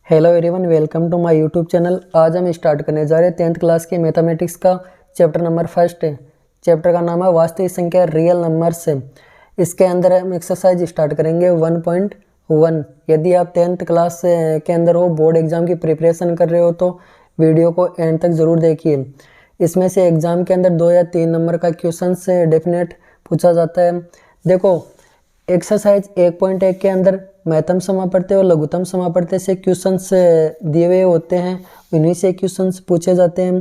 Hello everyone, welcome to my YouTube channel. आज हम start करने जा रहे हैं 10th क्लास की मैथमेटिक्स का चैप्टर नंबर फर्स्ट है। चैप्टर का नाम है वास्तविक संख्या रियल नंबर्स से। इसके अंदर हम एक्सरसाइज स्टार्ट करेंगे 1.1। यदि आप 10th क्लास के अंदर हो, बोर्ड एग्जाम की प्रिपरेशन कर रहे हो तो वीडियो को एंड तक ज़रूर देखिए। इसमें से एग्ज़ाम के अंदर 2 या 3 नंबर का क्वेश्चन से डेफिनेट पूछा जाता है। देखो, एक्सरसाइज 1.1 के अंदर महत्तम समापवर्ती और लघुत्तम समापवर्ती से क्वेश्चंस दिए हुए होते हैं, इन्हीं से क्वेश्चंस पूछे जाते हैं।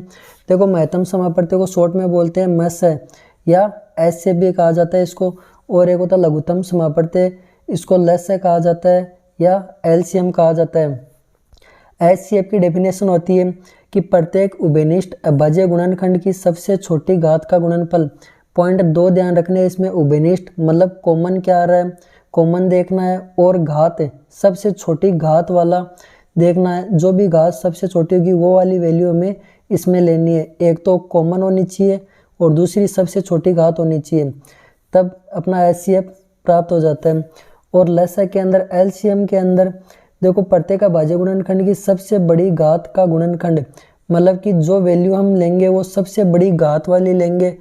देखो, महत्तम समापवर्ती को शॉर्ट में बोलते हैं मस है या एस से भी कहा जाता है इसको, और एक होता है लघुत्तम समापवर्ती, इसको लस से कहा जाता है या एलसीएम कहा जाता है। एचसीएफ की डेफिनेशन होती है कि प्रत्येक उभयनिष्ठ अभाज्य गुणनखंड की सबसे छोटी घात का गुणनफल। पॉइंट 2 ध्यान रखने हैं इसमें, उभयनिष्ठ मतलब कॉमन क्या आ रहा है, कॉमन देखना है, और घात सबसे छोटी घात वाला देखना है। जो भी घात सबसे छोटी होगी वो वाली वैल्यू हमें इसमें लेनी है। एक तो कॉमन होनी चाहिए और दूसरी सबसे छोटी घात होनी चाहिए, तब अपना एचसीएफ प्राप्त हो जाता है। और लसा के अंदर एलसीएम के अंदर देखो, प्रत्येक अभाज्य गुणनखंड की सबसे बड़ी घात का गुणनखंड, मतलब कि जो वैल्यू हम लेंगे वो सबसे बड़ी घात वाली लेंगे।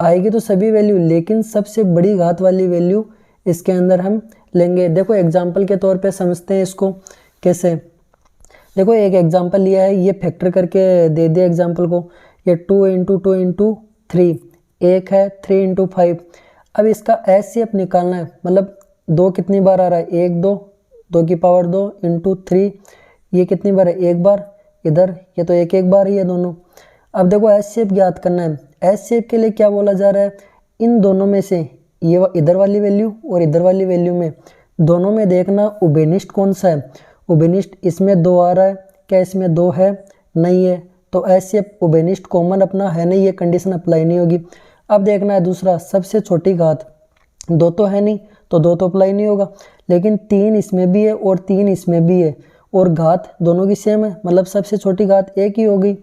आएगी तो सभी वैल्यू, लेकिन सबसे बड़ी घात वाली वैल्यू इसके अंदर हम लेंगे। देखो, एग्जाम्पल के तौर पे समझते हैं इसको कैसे। देखो, एक एग्जाम्पल लिया है, ये फैक्टर करके दे दिया एग्जाम्पल को। ये 2 इंटू 2 इंटू 3, एक है 3 इंटू 5। अब इसका एचसीएफ निकालना है, मतलब 2 कितनी बार आ रहा है, 1 2, 2 की पावर 2 इंटू 3, ये कितनी बार है, एक बार। इधर ये तो एक बार ही है दोनों। अब देखो, एचसीएफ ज्ञात करना है। एचसीएफ के लिए क्या बोला जा रहा है, इन दोनों में से ये इधर वाली वैल्यू और इधर वाली वैल्यू में, दोनों में देखना उभयनिष्ठ कौन सा है। उभयनिष्ठ इसमें 2 आ रहा है, क्या इसमें 2 है, नहीं है, तो एचसीएफ उभयनिष्ठ कॉमन अपना है नहीं, ये कंडीशन अप्लाई नहीं होगी। अब देखना है दूसरा, सबसे छोटी घात, 2 तो है नहीं तो 2 तो अप्लाई नहीं होगा, लेकिन 3 इसमें भी है और 3 इसमें भी है, और घात दोनों की सेम है, मतलब सबसे छोटी घात एक ही होगी।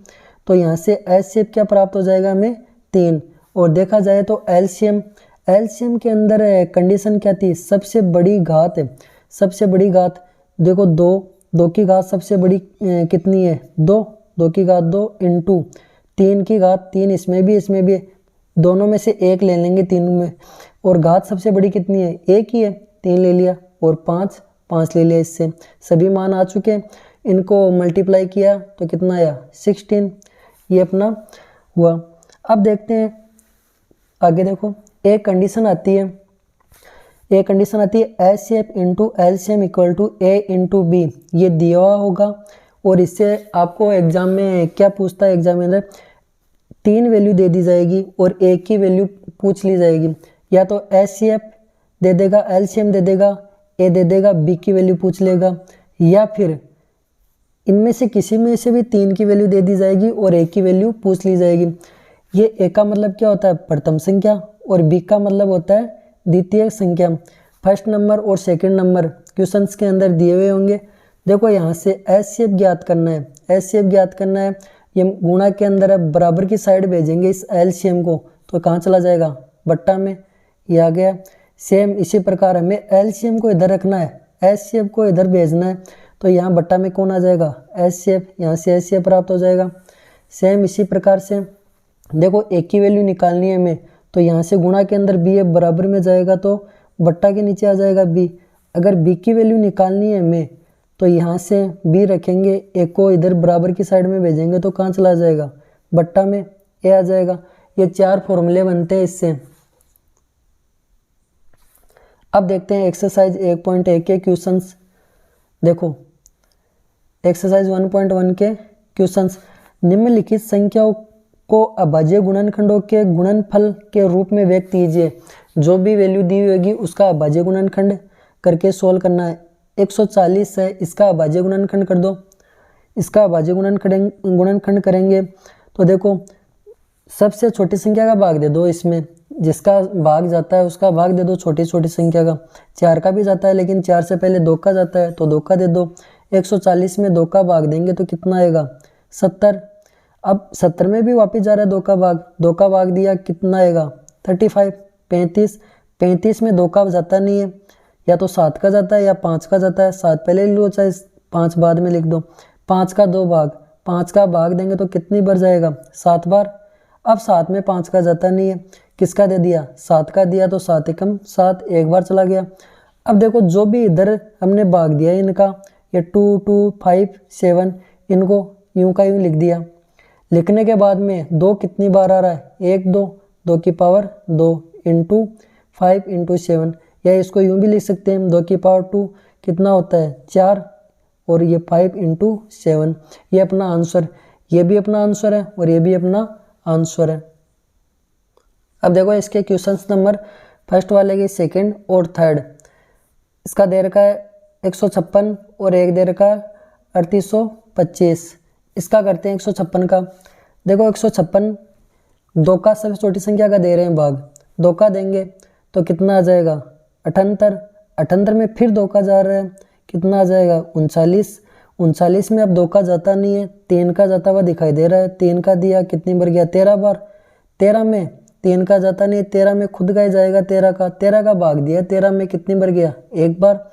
तो यहाँ से एचसीएफ क्या प्राप्त हो जाएगा हमें, 3। और देखा जाए तो एलसीएम, एलसीएम के अंदर कंडीशन क्या थी, सबसे बड़ी घात है। सबसे बड़ी घात देखो 2, 2 की घात सबसे बड़ी कितनी है, 2, 2 की घात 2 इंटू 3 की घात 3, इसमें भी है, दोनों में से एक ले लेंगे तीनों में, और घात सबसे बड़ी कितनी है, एक ही है, 3 ले लिया, और 5 ले लिया। इससे सभी मान आ चुके हैं, इनको मल्टीप्लाई किया तो कितना आया, 16। ये अपना हुआ। अब देखते हैं आगे। देखो, एक कंडीशन आती है HCF into LCM equal to A into B, ये दिया हुआ होगा। और इससे आपको एग्जाम में क्या पूछता है, एग्जाम में अंदर 3 वैल्यू दे दी जाएगी और एक की वैल्यू पूछ ली जाएगी। या तो एचसीएफ दे देगा, एलसीएम दे देगा, ए दे देगा, बी की वैल्यू पूछ लेगा, या फिर इनमें से किसी में से भी 3 की वैल्यू दे दी जाएगी और एक की वैल्यू पूछ ली जाएगी। ये ए का मतलब क्या होता है, प्रथम संख्या, और बी का मतलब होता है द्वितीय संख्या। फर्स्ट नंबर और सेकंड नंबर क्वेश्चंस के अंदर दिए हुए होंगे। देखो, यहाँ से एचसीएफ ज्ञात करना है, एचसीएफ ज्ञात करना है। ये गुणा के अंदर है, बराबर की साइड भेजेंगे इस एलसीएम को, तो कहाँ चला जाएगा, बट्टा में, ये आ गया। सेम इसी प्रकार हमें एलसीएम को इधर रखना है, एचसीएफ को इधर भेजना है, तो यहाँ बट्टा में कौन आ जाएगा, एचसीएफ, यहाँ से एचसीएफ प्राप्त हो जाएगा। सेम इसी प्रकार से देखो, एक की वैल्यू निकालनी है हमें, तो यहाँ से गुणा के अंदर बी है, बराबर में जाएगा तो बट्टा के नीचे आ जाएगा बी। अगर बी की वैल्यू निकालनी है हमें, तो यहाँ से बी रखेंगे, एक को इधर बराबर की साइड में भेजेंगे तो कहाँ चला जाएगा, बट्टा में, ए आ जाएगा। ये 4 फॉर्मूले बनते हैं इससे। अब देखते हैं एक्सरसाइज 1.1 के क्वेश्चंस। देखो, एक्सरसाइज 1.1 के क्वेश्चंस, निम्नलिखित संख्याओं को अभाज्य गुणनखंडों के गुणनफल के रूप में व्यक्त कीजिए। जो भी वैल्यू दी हुई होगी उसका अभाज्य गुणनखंड करके सोल्व करना है। 140 है, इसका अभाज्य गुणनखंड कर दो। इसका अभाज्य गुणनखंड करेंगे तो देखो, सबसे छोटी संख्या का भाग दे दो, इसमें जिसका भाग जाता है उसका भाग दे दो छोटी छोटी संख्या का। 4 का भी जाता है, लेकिन 4 से पहले 2 का जाता है, तो 2 का दे दो। 140 में 2 का भाग देंगे तो कितना आएगा, 70। अब 70 में भी वापस जा रहा है 2 का भाग, 2 का भाग दिया, कितना आएगा, 35। 35 में 2 का जाता नहीं है, या तो 7 का जाता है या 5 का जाता है। 7 पहले ले लो चाहे 5 बाद में लिख दो। 5 का 2 भाग, 5 का भाग देंगे तो कितनी बार जाएगा? 7 बार। अब 7 में 5 का जाता नहीं है, किसका दे दिया? 7 का दिया, तो 7 एकम 7, एक बार चला गया। अब देखो जो भी इधर हमने भाग दिया इनका, ये 2 2 5 7, इनको यूं का यूं लिख दिया। लिखने के बाद में 2 कितनी बार आ रहा है? 1 2, 2 की पावर 2 इंटू 5 इंटू 7, या इसको यूं भी लिख सकते हैं 2 की पावर 2 कितना होता है? 4, और ये 5 इंटू 7, ये अपना आंसर, ये भी अपना आंसर है और ये भी अपना आंसर है। अब देखो इसके क्वेश्चंस नंबर फर्स्ट वाले के सेकंड और थर्ड, इसका दे रखा है 156 और एक दे रखा है 3825। इसका करते हैं 156 का। देखो 156 2 का सबसे छोटी संख्या का दे रहे हैं भाग, 2 का देंगे तो कितना आ जाएगा? 78। 78 में फिर 2 का जा रहा है, कितना आ जाएगा? 39। 39 में अब 2 का जाता नहीं है, 3 का जाता हुआ दिखाई दे रहा है। 3 का दिया, कितनी बार गया? 13 बार। 13 में 3 का जाता नहीं, 13 में खुद का ही जाएगा 13 का भाग दिया, 13 में कितनी बार गया? एक बार।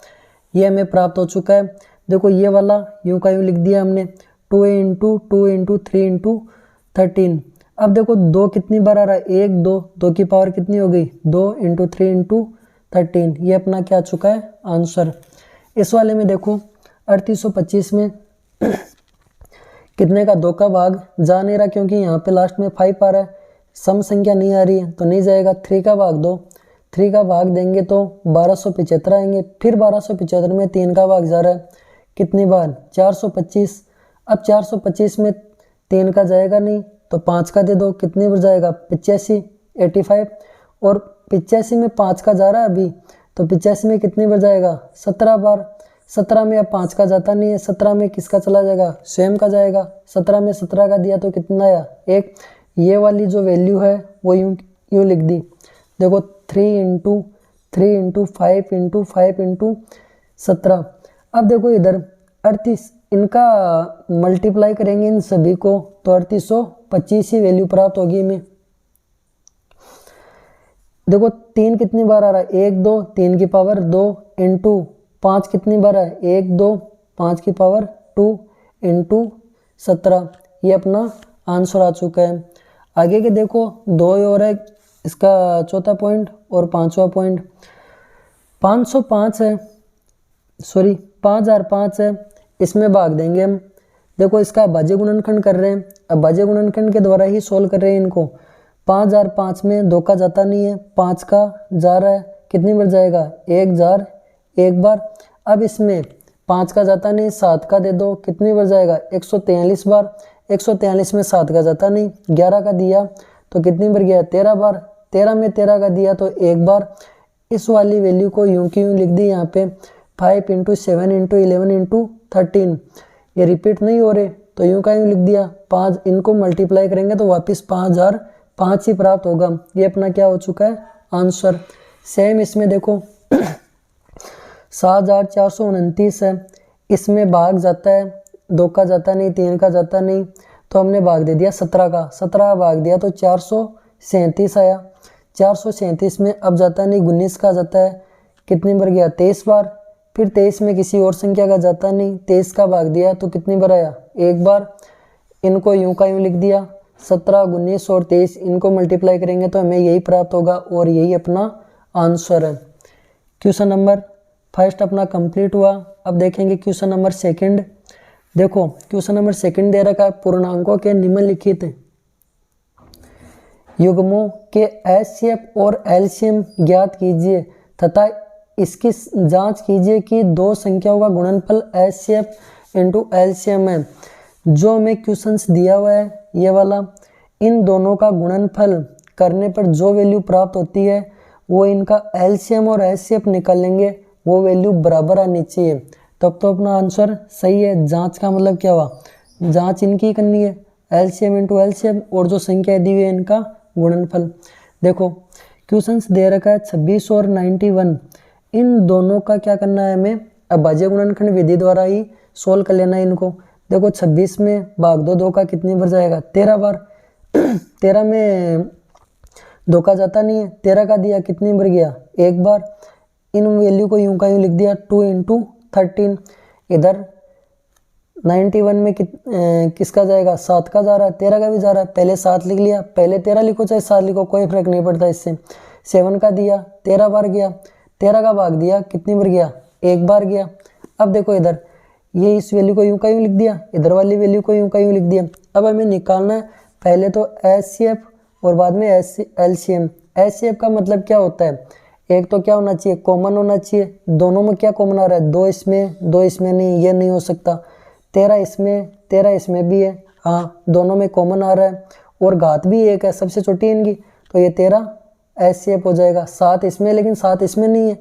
ये हमें प्राप्त हो चुका है। देखो ये वाला यूं का यूं लिख दिया हमने, 2 इंटू 2 इंटू 3 इंटू 13। अब देखो 2 कितनी बार आ रहा है? 1 2, 2 की पावर कितनी हो गई? 2 इंटू 3 इंटू 13। ये अपना क्या आ चुका है? आंसर। इस वाले में देखो 3825 में कितने का? 2 का भाग जा नहीं रहा, क्योंकि यहाँ पे लास्ट में 5 आ रहा है, सम संख्या नहीं आ रही है तो नहीं जाएगा। 3 का भाग दो, 3 का भाग देंगे तो 1275 आएंगे। फिर 1275 में 3 का भाग जा रहा है, कितनी बार? 425। अब 425 में 3 का जाएगा नहीं तो 5 का दे दो, कितनी बार जाएगा? 85 85। और 85 में 5 का जा रहा है अभी, तो 85 में कितनी बार जाएगा? 17 बार। 17 में अब 5 का जाता नहीं है, 17 में किसका चला जाएगा? स्वयं का जाएगा। 17 में 17 का दिया तो कितना आया? 1। ये वाली जो वैल्यू है वो यूं लिख दी। देखो 3 इंटू 3 इंटू 5 इंटू 5 इंटू 17। अब देखो इधर 38, इनका मल्टीप्लाई करेंगे इन सभी को तो 3825 ही वैल्यू प्राप्त होगी हमें। देखो 3 कितनी बार आ रहा है? 1 2, 3 की पावर 2 इंटू 5 कितनी बार है? 1 2, 5 की पावर 2 इंटू 17। ये अपना आंसर आ चुका है। आगे के देखो 2 और है, इसका चौथा पॉइंट और 5वां पॉइंट। 505 है, सॉरी 5005 है, इसमें भाग देंगे हम। देखो इसका भाज्य गुणनखंड कर रहे हैं, अब भाज्य गुणनखंड के द्वारा ही सोल्व कर रहे हैं इनको। 5005 में 2 का जाता नहीं है, 5 का जा रहा है, कितनी बार जाएगा? 1000 एक बार। अब इसमें 5 का जाता नहीं, 7 का दे दो, कितनी बार जाएगा? 143 बार। 143 में 7 का जाता नहीं, 11 का दिया तो कितनी बार गया? 13 बार। 13 में 13 का दिया तो एक बार। इस वाली वैल्यू को यूं की यूं लिख दी यहाँ पे, 5 इंटू 7 इंटू 11 इंटू 13। ये रिपीट नहीं हो रहे तो यूं का यूं लिख दिया 5। इनको मल्टीप्लाई करेंगे तो वापस 5005 ही प्राप्त होगा। ये अपना क्या हो चुका है? आंसर। सेम इसमें देखो 7429 है, इसमें भाग जाता है, 2 का जाता नहीं, 3 का जाता नहीं, तो हमने भाग दे दिया 17 का। 17 का भाग दिया तो 437 आया। 437 में अब जाता नहीं, 19 का जाता है, कितनी बार गया? 23 बार। फिर 23 में किसी और संख्या का जाता नहीं, 23 का भाग दिया तो कितनी बार आया? एक बार। इनको यूं का यूं लिख दिया, 17 19 और 23, इनको मल्टीप्लाई करेंगे तो हमें यही प्राप्त होगा और यही अपना आंसर है। क्वेश्चन नंबर फर्स्ट अपना कंप्लीट हुआ। अब देखेंगे क्वेश्चन नंबर सेकंड। देखो क्वेश्चन नंबर सेकंड दे रखा है, पूर्णांकों के निम्नलिखित युग्मों के एचसीएफ और एलसीएम ज्ञात कीजिए तथा इसकी जांच कीजिए कि दो संख्याओं का गुणनफल एचसीएफ इंटू एलसीएम है। जो हमें क्वेश्चंस दिया हुआ है ये वाला, इन दोनों का गुणनफल करने पर जो वैल्यू प्राप्त होती है वो इनका एलसीएम और एचसीएफ निकाल लेंगे, वो वैल्यू बराबर आनी चाहिए, तब तो अपना आंसर सही है। जांच का मतलब क्या हुआ? जांच इनकी करनी है, एलसीएम इंटू एलसीएम और जो संख्या दी हुई है इनका गुणनफल। देखो क्वेश्चंस दे रखा है 26 और 91, इन दोनों का क्या करना है हमें? अब भाज्य गुणनखंड विधि द्वारा ही सोल्व कर लेना है इनको। देखो 26 में भाग दो 2 का कितनी बार जाएगा? 13 बार। 13 में 2 का जाता नहीं है, 13 का दिया, कितनी बार गया? एक बार। इन वैल्यू को यूं का यूं लिख दिया, 2 इंटू 13। इधर 91 में किसका जाएगा, 7 का जा रहा है, 13 का भी जा रहा है। पहले 7 लिख लिया, पहले 13 लिखो चाहे 7 लिखो, कोई फर्क नहीं पड़ता इससे। 7 का दिया 13 बार गया, 13 का भाग दिया कितनी बार गया, 1 बार गया। अब देखो इधर ये इस वैल्यू को यूं का यूं लिख दिया, इधर वाली वैल्यू को यूं का यूं लिख दिया। अब हमें निकालना है पहले तो HCF और बाद में LCM। HCF का मतलब क्या होता है, एक तो क्या होना चाहिए, कॉमन होना चाहिए। दोनों में क्या कॉमन आ रहा है, 2 इसमें 2 इसमें नहीं, ये नहीं हो सकता। 13 इसमें 13 इसमें भी है, हाँ दोनों में कॉमन आ रहा है। और घात भी 1 है, सबसे छोटी इनकी, तो ये 13 HCF हो जाएगा। 7 इसमें, लेकिन 7 इसमें नहीं है,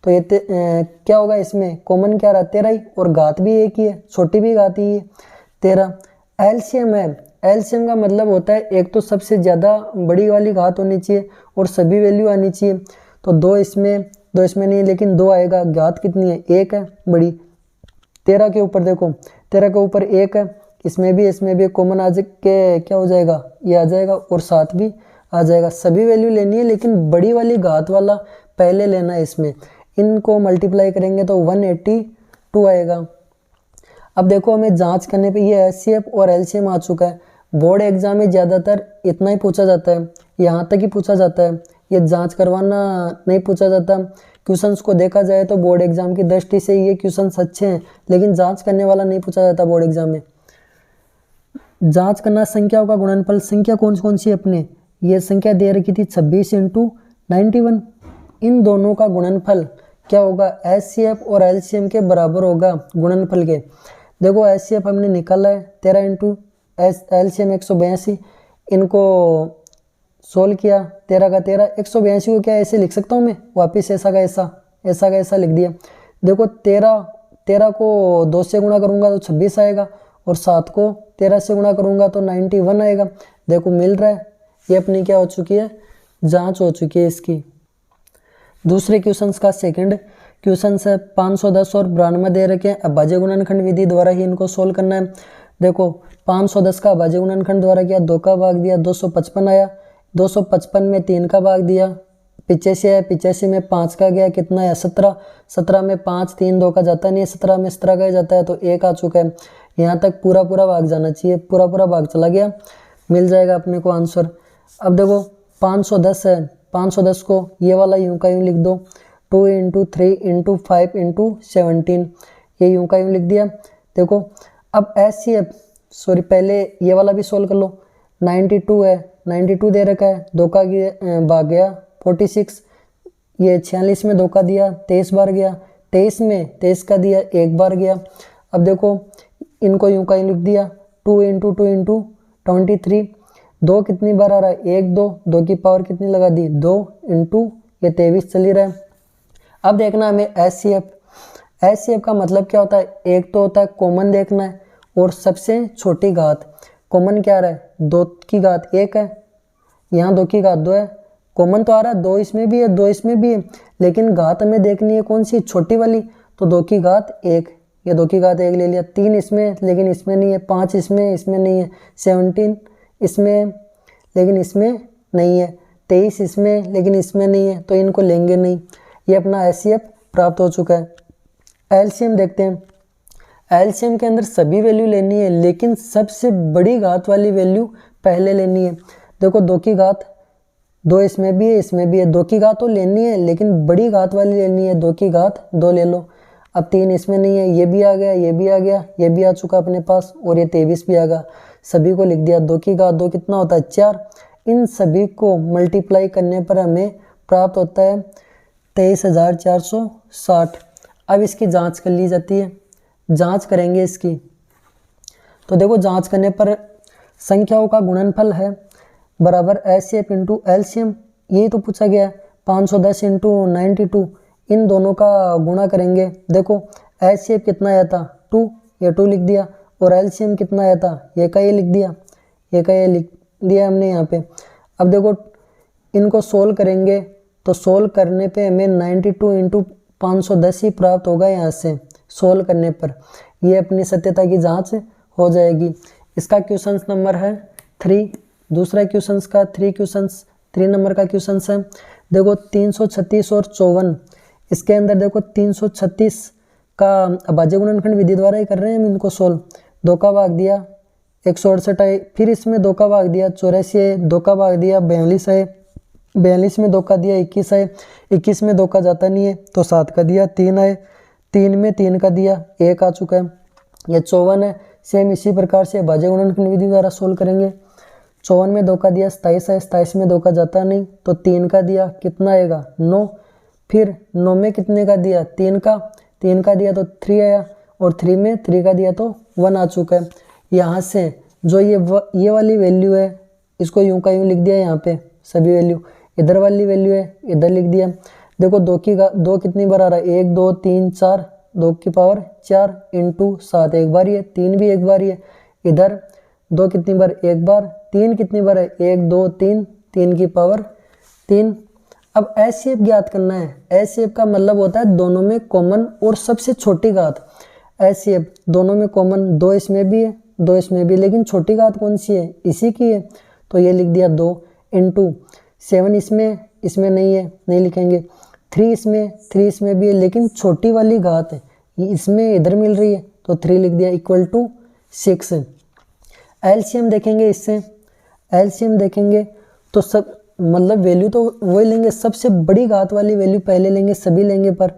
तो ये क्या होगा, इसमें कॉमन क्या रहा, 13 ही, और घात भी 1 ही है, छोटी भी घात ही है 13। LCM है, LCM का मतलब होता है एक तो सबसे ज़्यादा बड़ी वाली घात होनी चाहिए और सभी वैल्यू आनी चाहिए। तो 2 इसमें नहीं, लेकिन 2 आएगा। घात कितनी है, 1 है बड़ी। 13 के ऊपर देखो, 13 के ऊपर 1 है, इसमें भी कॉमन आ के क्या हो जाएगा, ये आ जाएगा, और 7 भी आ जाएगा। सभी वैल्यू लेनी है, लेकिन बड़ी वाली घात वाला पहले लेना है। इसमें इनको मल्टीप्लाई करेंगे तो 182 आएगा। अब देखो हमें जांच करने पे ये HCF और LCM आ चुका है। बोर्ड एग्जाम में ज़्यादातर इतना ही पूछा जाता है, यहाँ तक ही पूछा जाता है, ये जांच करवाना नहीं पूछा जाता। क्वेश्चंस को देखा जाए तो बोर्ड एग्जाम की दृष्टि से ये क्वेश्चंस अच्छे हैं, लेकिन जांच करने वाला नहीं पूछा जाता बोर्ड एग्जाम में। जांच करना संख्याओं का गुणनफल, संख्या कौन कौन सी अपने, ये संख्या दे रखी थी 26 × 91। इन दोनों का गुणनफल क्या होगा, HCF और LCM के बराबर होगा गुणनफल के। देखो HCF हमने निकाला है 13 × LCM 182, इनको सोल्व किया, 13 का 13, 182 को क्या ऐसे लिख सकता हूँ मैं, वापस ऐसा का ऐसा लिख दिया। देखो 13 को 2 से गुणा करूँगा तो 26 आएगा, और 7 को 13 से गुणा करूँगा तो 91 आएगा। देखो मिल रहा है, ये अपनी क्या हो चुकी है, जांच हो चुकी है इसकी। दूसरे क्वेश्चंस का सेकंड क्वेश्चन है 510 और 92 दे रखे हैं। अभाज्य गुणनखंड विधि द्वारा ही इनको सोल्व करना है। देखो 510 का अभाज्य गुणनखंड द्वारा किया, 2 का भाग दिया, 255 आया। 255 में 3 का भाग दिया, 85 आया। 85 में 5 का गया, कितना है 17। 17 में 5, 3 2 का जाता नहीं है, 17 में 17 का जाता है, तो 1 आ चुका है। यहाँ तक पूरा भाग जाना चाहिए, पूरा भाग चला गया, मिल जाएगा अपने को आंसर। अब देखो 510 है, 510 को ये वाला यूं का यूं लिख दो, 2 × 3 × 5 × 17, ये यूं का यूं लिख दिया। देखो अब HCF, सॉरी पहले ये वाला भी सोल्व कर लो। 92 है, 92 दे रखा है, 2 का भाग गया 46, ये 46 में 2 का दिया 23 बार गया, 23 में 23 का दिया 1 बार गया। अब देखो इनको यूं का यूं लिख दिया, 2 × 2 × 23, 2 कितनी बार आ रहा है, 1 2 की पावर कितनी लगा दी, 2 × ये 23 चल ही रहा है। अब देखना हमें HCF का मतलब क्या होता है, एक तो होता है कॉमन देखना है, और सबसे छोटी घात। कॉमन क्या आ रहा है, 2 की घात 1 है, यहाँ 2 की घात 2 है, कॉमन तो आ रहा है 2 इसमें भी है 2 इसमें भी है, लेकिन घात हमें देखनी है कौन सी, छोटी वाली, तो 2 की घात 1, ये 2 की घात 1 ले लिया। 3 इसमें, लेकिन इसमें नहीं है। 5 इसमें नहीं है। 17 इसमें, लेकिन इसमें नहीं है। 23 इसमें, लेकिन इसमें नहीं है, तो इनको लेंगे नहीं। ये अपना HCF प्राप्त हो चुका है। LCM देखते हैं। LCM के अंदर सभी वैल्यू लेनी है, लेकिन सबसे बड़ी घात वाली वैल्यू पहले लेनी है। देखो 2 की घात 2 इसमें भी है, इसमें भी है। 2 की घात तो लेनी है, लेकिन बड़ी घात वाली लेनी है। 2 की घात 2 ले लो। अब 3 इसमें नहीं है, ये भी आ गया, ये भी आ गया, ये भी आ चुका अपने पास, और ये 23 भी आ गया। सभी को लिख दिया। 2 की घात 2 कितना होता है, 4। इन सभी को मल्टीप्लाई करने पर हमें प्राप्त होता है 23,460। अब इसकी जांच कर ली जाती है। जांच करेंगे इसकी, तो देखो जांच करने पर संख्याओं का गुणनफल है बराबर HCF × LCM, यही तो पूछा गया है। 510 × 92, इन दोनों का गुणा करेंगे। देखो HCF कितना आया था, 2, ये 2 लिख दिया, और LCM कितना आया था, ये का ये लिख दिया, ये का ये लिख दिया हमने यहाँ पे। अब देखो इनको सोल्व करेंगे, तो सोल्व करने पे हमें 92 × 510 ही प्राप्त होगा। यहाँ से सोल्व करने पर ये अपनी सत्यता की जांच हो जाएगी। इसका क्वेश्चन नंबर है 3। दूसरा क्वेश्चन का 3 नंबर का क्वेश्चन है। देखो 336 और 54, इसके अंदर देखो 336 का अभाज्य गुणनखंड विधि द्वारा ही कर रहे हैं हम इनको सोल्व। 2 का भाग दिया 168 है, फिर इसमें 2 का भाग दिया 84 है, 2 का भाग दिया 42 है, 42 में 2 का दिया 21 है, 21 में 2 का जाता नहीं है तो 7 का दिया 3 है, 3 में 3 का दिया 1 आ चुका है, यह 54 है। सेम इसी प्रकार से अभाज्य गुणनखंड विधि द्वारा सोल्व करेंगे। 54 में 2 का दिया 27 है, 27 में 2 का जाता नहीं तो 3 का दिया कितना आएगा 9, फिर 9 में कितने का दिया 3 का दिया तो 3 आया, और 3 में 3 का दिया तो 1 आ चुका है। यहाँ से जो ये वाली वैल्यू है इसको यूं का यूं लिख दिया, यहाँ पे सभी वैल्यू, इधर वाली वैल्यू है इधर लिख दिया। देखो 2 कितनी बार आ रहा है 1 2 3 4, 2 की पावर 4 इंटू 7 एक बार ही है, 3 भी एक बार ही है, इधर 2 कितनी बार एक बार, 3 कितनी बार है 1 2 3, 3 की पावर 3। अब एचसीएफ ज्ञात करना है। एचसीएफ का मतलब होता है दोनों में कॉमन और सबसे छोटी घात। एचसीएफ दोनों में कॉमन, 2 इसमें भी है 2 इसमें भी, लेकिन छोटी घात कौन सी है इसी की है, तो ये लिख दिया 2 इंटू 7 इसमें नहीं है नहीं लिखेंगे, 3 इसमें भी है, लेकिन छोटी वाली घात है इसमें इधर मिल रही है तो 3 लिख दिया इक्वल टू 6। एलसीएम देखेंगे, इससे एलसीएम देखेंगे तो सब मतलब वैल्यू तो वही लेंगे, सबसे बड़ी घात वाली वैल्यू पहले लेंगे, सभी लेंगे, पर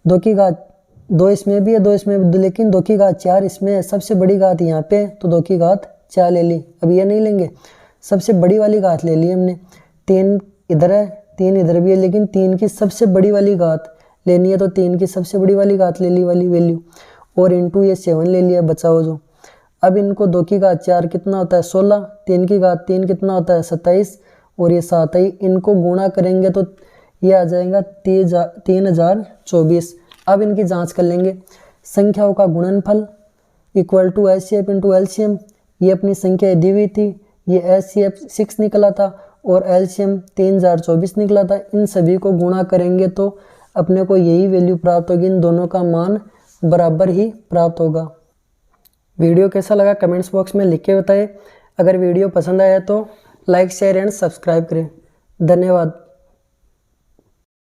2 की घात 2 इसमें भी है 2 इसमें भी, लेकिन 2 की घात 4 इसमें है, सबसे बड़ी घात यहाँ पे है तो 2 की घात 4 ले ली। अब ये नहीं लेंगे, सबसे बड़ी वाली घात ले ली हमने, 3 इधर है 3 इधर भी है, लेकिन 3 की सबसे बड़ी वाली घात लेनी है तो 3 की सबसे बड़ी वाली घात ले ली वाली वैल्यू, और इंटू ये 7 ले लिया बचाओ जो। अब इनको 2 की घात 4 कितना होता है 16, 3 की घात 3 कितना होता है 27, और ये 7 ही, इनको गुणा करेंगे तो ये आ जाएगा 3024। अब इनकी जांच कर लेंगे। संख्याओं का गुणनफल equal to HCF into LCM, ये अपनी संख्या दी हुई थी, ये एचसीएफ 6 निकला था और एलसीएम 3024 निकला था। इन सभी को गुणा करेंगे तो अपने को यही वैल्यू प्राप्त होगी, इन दोनों का मान बराबर ही प्राप्त होगा। वीडियो कैसा लगा कमेंट्स बॉक्स में लिख के बताएं। अगर वीडियो पसंद आया तो लाइक शेयर एंड सब्सक्राइब करें। धन्यवाद।